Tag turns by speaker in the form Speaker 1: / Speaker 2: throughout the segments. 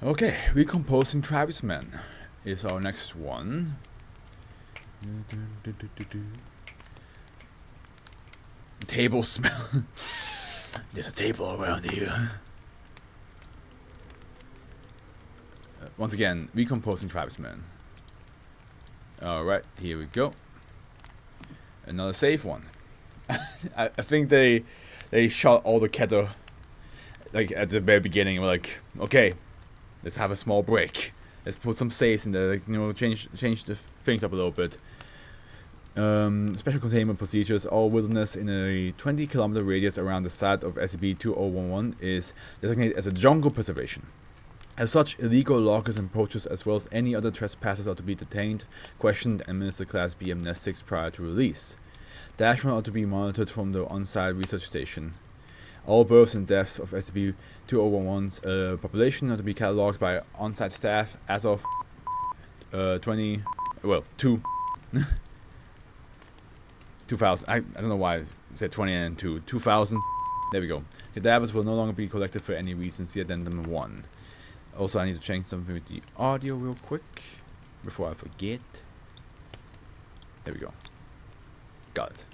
Speaker 1: Okay, Recomposing Tribesmen is our next one. Table smell. There's a table around here. Once again, Recomposing Tribesmen. Alright, here we go. Another safe one. I think they shot all the kettle like at the very beginning. We're like, okay, let's have a small break. Let's put some saves in there, like, you know, change the things up a little bit. Special containment procedures. All wilderness in a 20-kilometer radius around the site of SCP-2011 is designated as a jungle preservation. As such, illegal loggers and poachers, as well as any other trespassers, are to be detained, questioned, and administered Class B amnestics prior to release. Dash 1 are to be monitored from the on-site research station. All births and deaths of SCP-2011's population are to be catalogued by on-site staff as of 2000. I don't know why I said 20 and 2. 2000. There we go. Cadavers will no longer be collected for any reason. See Addendum 1. Also, I need to change something with the audio real quick before I forget. There we go. Got it.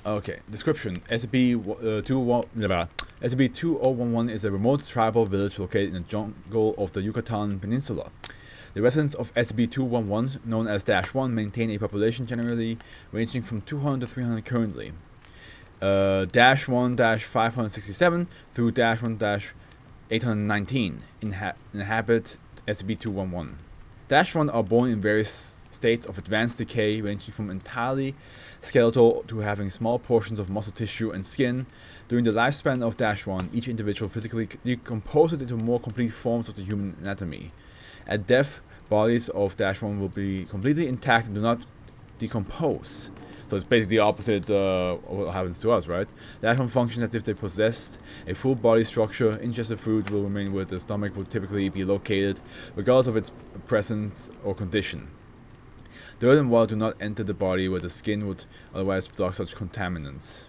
Speaker 1: Okay, description. SCP-2011 is a remote tribal village located in the jungle of the Yucatan Peninsula. The residents of SCP-211, known as -1, maintain a population generally ranging from 200 to 300 currently. -1-567 through -1-819 inhabit SCP-211. -1 are born in various states of advanced decay, ranging from entirely skeletal to having small portions of muscle tissue and skin. During the lifespan of -1, each individual physically decomposes into more complete forms of the human anatomy. At death, bodies of -1 will be completely intact and do not decompose. So it's basically the opposite of what happens to us, right? -1 functions as if they possessed a full body structure. Ingested food will remain where the stomach would typically be located, regardless of its presence or condition. Dirt and water do not enter the body where the skin would otherwise block such contaminants.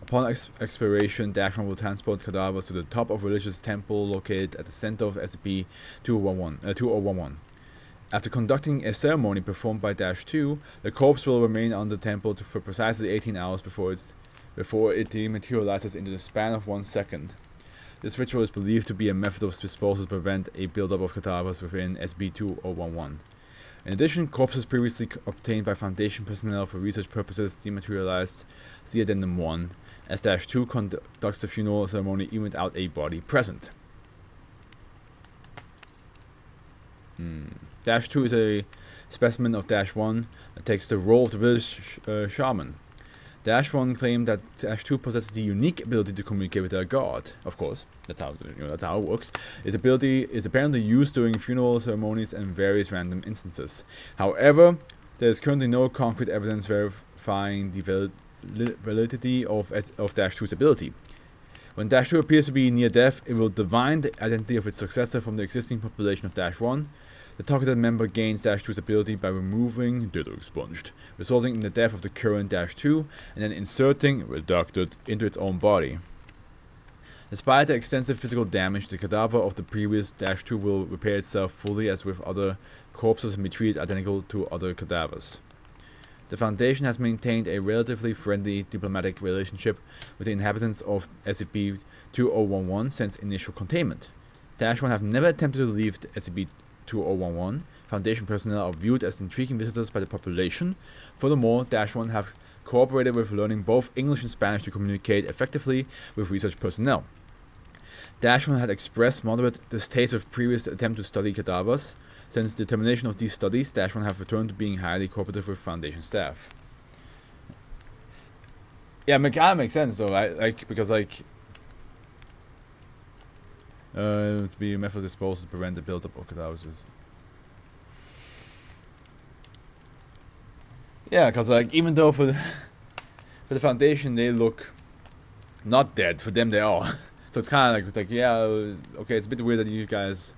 Speaker 1: Upon expiration, -1 will transport cadavers to the top of a religious temple located at the center of SCP-2011. After conducting a ceremony performed by -2, the corpse will remain on the temple for precisely 18 hours before it dematerializes into the span of 1 second. This ritual is believed to be a method of disposal to prevent a buildup of cadavers within SCP-2011. In addition, corpses previously obtained by Foundation personnel for research purposes dematerialized. See Addendum 1, as -2 conducts the funeral ceremony even without a body present. -2 is a specimen of -1 that takes the role of the village shaman. -1 claimed that -2 possesses the unique ability to communicate with their god. Of course, that's how it works. Its ability is apparently used during funeral ceremonies and various random instances. However, there is currently no concrete evidence verifying the validity of -2's ability. When -2 appears to be near death, it will divine the identity of its successor from the existing population of -1. The targeted member gains -2's ability by removing ditto expunged, resulting in the death of the current -2, and then inserting reducted into its own body. Despite the extensive physical damage, the cadaver of the previous -2 will repair itself fully as with other corpses and be treated identical to other cadavers. The Foundation has maintained a relatively friendly diplomatic relationship with the inhabitants of SCP-2011 since initial containment. -1 have never attempted to leave SCP-2011. Foundation personnel are viewed as intriguing visitors by the population. Furthermore, -1 have cooperated with learning both English and Spanish to communicate effectively with research personnel. -1 had expressed moderate distaste of previous attempt to study cadavers. Since the termination of these studies, -1 have returned to being highly cooperative with Foundation staff. Yeah, it kind of makes sense though, because to be a method of disposal to prevent the buildup of cadavers. Yeah, because even though for the Foundation they look not dead, for them they are. So it's kind of like yeah, okay, it's a bit weird that you guys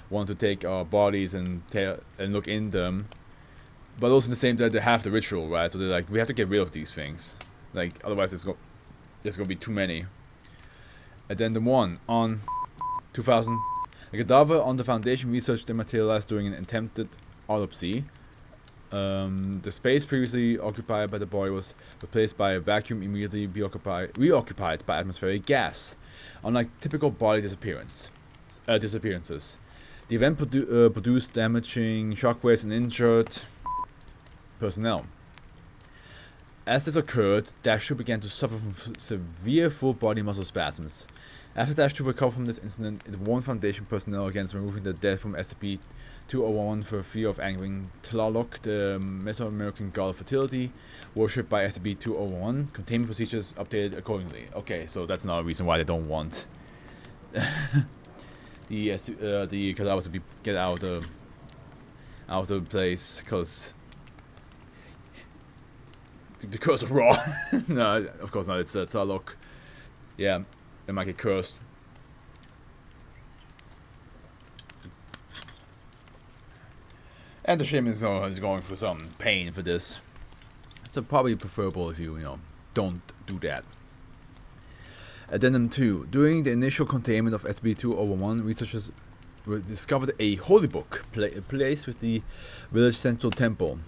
Speaker 1: want to take our bodies and look in them, but also at the same time they have the ritual, right? So they're like, we have to get rid of these things, like otherwise there's gonna be too many. Addendum 1 on 2000 A cadaver on the Foundation research dematerialized during an attempted autopsy. The space previously occupied by the body was replaced by a vacuum immediately reoccupied by atmospheric gas. Unlike typical body disappearances, the event produced damaging shockwaves and injured personnel. As this occurred, Dash 2 began to suffer from severe full-body muscle spasms. After Dash 2 recovered from this incident, it warned Foundation personnel against removing the dead from SCP-201 for fear of angering Tlaloc, the Mesoamerican god of fertility, worshipped by SCP-201. Containment procedures updated accordingly. Okay, so that's another reason why they don't want the cadavers to get out of the place, because the curse of Raw. No, of course not. It's Tlaloc. Yeah, they might get cursed. And the shaman is going through some pain for this. So probably preferable if you don't do that. Addendum 2. During the initial containment of SCP-201, researchers discovered a holy book placed with the village central temple.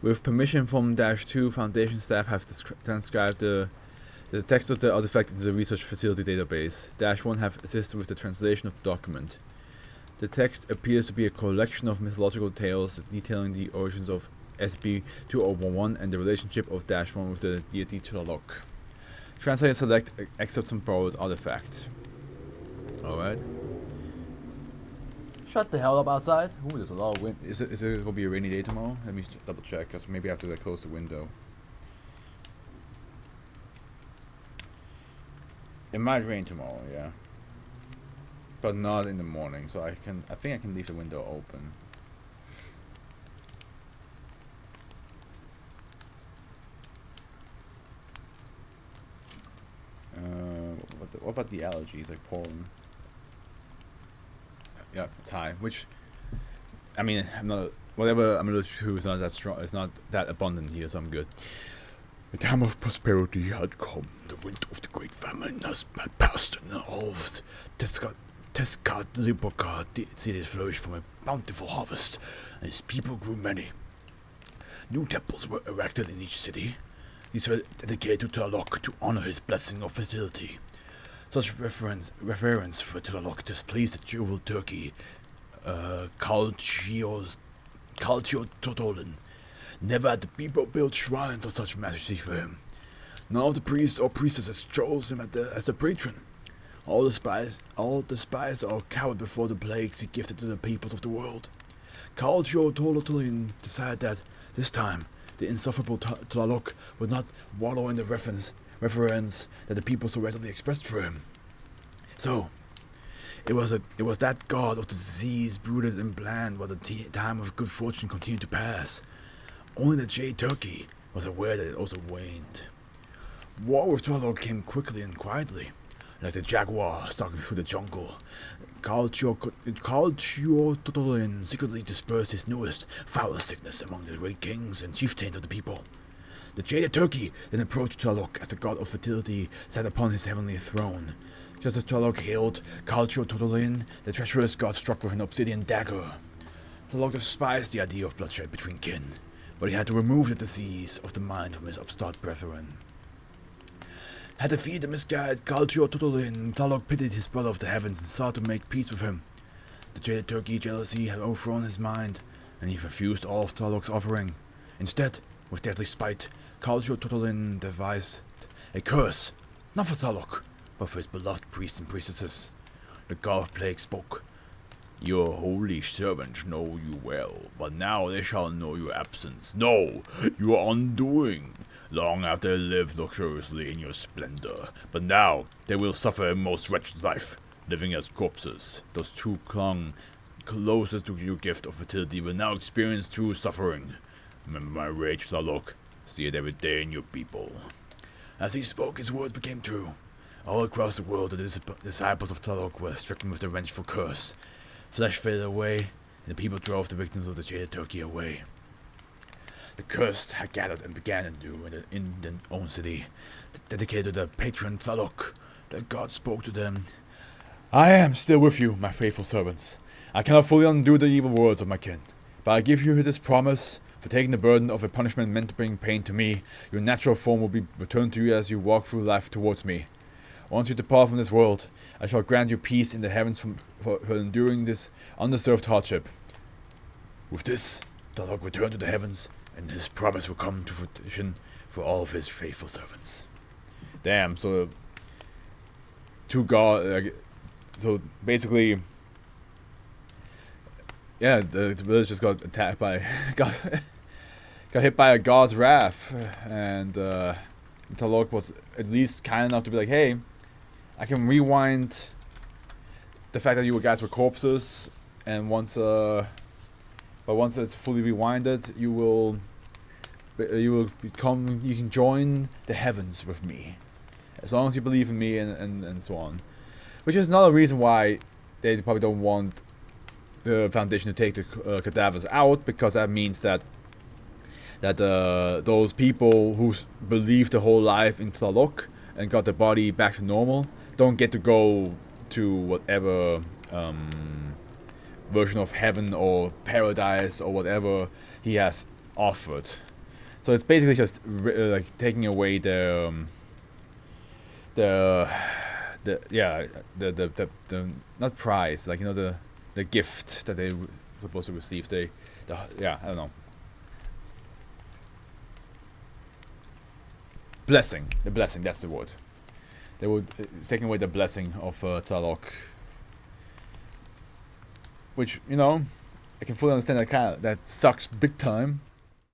Speaker 1: With permission from Dash 2, Foundation staff have transcribed the text of the artifact into the research facility database. Dash 1 have assisted with the translation of the document. The text appears to be a collection of mythological tales detailing the origins of SCP-2011 and the relationship of Dash 1 with the deity Tlaloc. Translate and select excerpts from borrowed artifacts. Alright. Shut the hell up outside. Ooh, there's a lot of wind. Is it going to be a rainy day tomorrow? Let me double check, because maybe I have to close the window. It might rain tomorrow, yeah. But not in the morning, so I think I can leave the window open. What about the allergies, like pollen? Yeah, it's high. Which, I mean, whatever I'm allergic to is not that strong. It's not that abundant here, so I'm good. The time of prosperity had come. The winter of the great famine had passed, and all of Tezcatlipoca cities flourished from a bountiful harvest, and its people grew many. New temples were erected in each city. These were dedicated to Tlaloc to honor his blessing of fertility. Such reverence for Tlaloc displeased the jewel turkey, Calcio Totolin. Never had the people built shrines of such majesty for him. None of the priests or priestesses chose him as the patron. All despised or cowered before the plagues he gifted to the peoples of the world. Calcio Totolin decided that, this time, the insufferable Tlaloc would not wallow in the reverence that the people so readily expressed for him. So, it was that god of the disease brooded and planned while the time of good fortune continued to pass. Only the jade turkey was aware that it also waned. War with Tlaloc came quickly and quietly, like the jaguar stalking through the jungle. Calcio Totolin secretly dispersed his newest, foulest sickness among the great kings and chieftains of the people. The jaded turkey then approached Tlaloc as the god of fertility sat upon his heavenly throne. Just as Tlaloc hailed Calcio Totolin, the treacherous god struck with an obsidian dagger. Tlaloc despised the idea of bloodshed between kin, but he had to remove the disease of the mind from his upstart brethren. Had defeated the misguided Calcio Totolin, Tlaloc pitied his brother of the heavens and sought to make peace with him. The jaded turkey jealousy had overthrown his mind, and he refused all of Tlaloc's offering. Instead, with deadly spite, Calcio Totolin devised a curse, not for Tlaloc, but for his beloved priests and priestesses. The god of plague spoke. Your holy servants know you well, but now they shall know your absence. No, your undoing. Long after they lived luxuriously in your splendor, but now they will suffer a most wretched life, living as corpses. Those who clung closest to your gift of fertility will now experience true suffering. Remember my rage, Tlaloc. See it every day in your people. As he spoke, his words became true. All across the world, the disciples of Tlaloc were stricken with the vengeful curse. Flesh faded away, and the people drove the victims of the jaded turkey away. The cursed had gathered and began anew in their own city, dedicated to the patron Tlaloc. The god spoke to them. I am still with you, my faithful servants. I cannot fully undo the evil words of my kin, but I give you this promise. For taking the burden of a punishment meant to bring pain to me, your natural form will be returned to you as you walk through life towards me. Once you depart from this world, I shall grant you peace in the heavens for enduring this undeserved hardship. With this, Talok will return to the heavens, and his promise will come to fruition for all of his faithful servants. Damn, so so basically, yeah, the village just got attacked by got hit by a god's wrath, and Talok was at least kind enough to be like, hey, I can rewind the fact that you guys were corpses, and once it's fully rewinded, you can join the heavens with me, as long as you believe in me, and so on. Which is another reason why they probably don't want the Foundation to take the cadavers out, because that means that those people who believed their whole life in Tlaloc and got the body back to normal don't get to go to whatever version of heaven or paradise or whatever he has offered. So it's basically just like taking away the not prize, like, you know, the gift that they were supposed to receive. I don't know. Blessing. The blessing, that's the word. They were taking away the blessing of Tlaloc. Which, you know, I can fully understand that that sucks big time.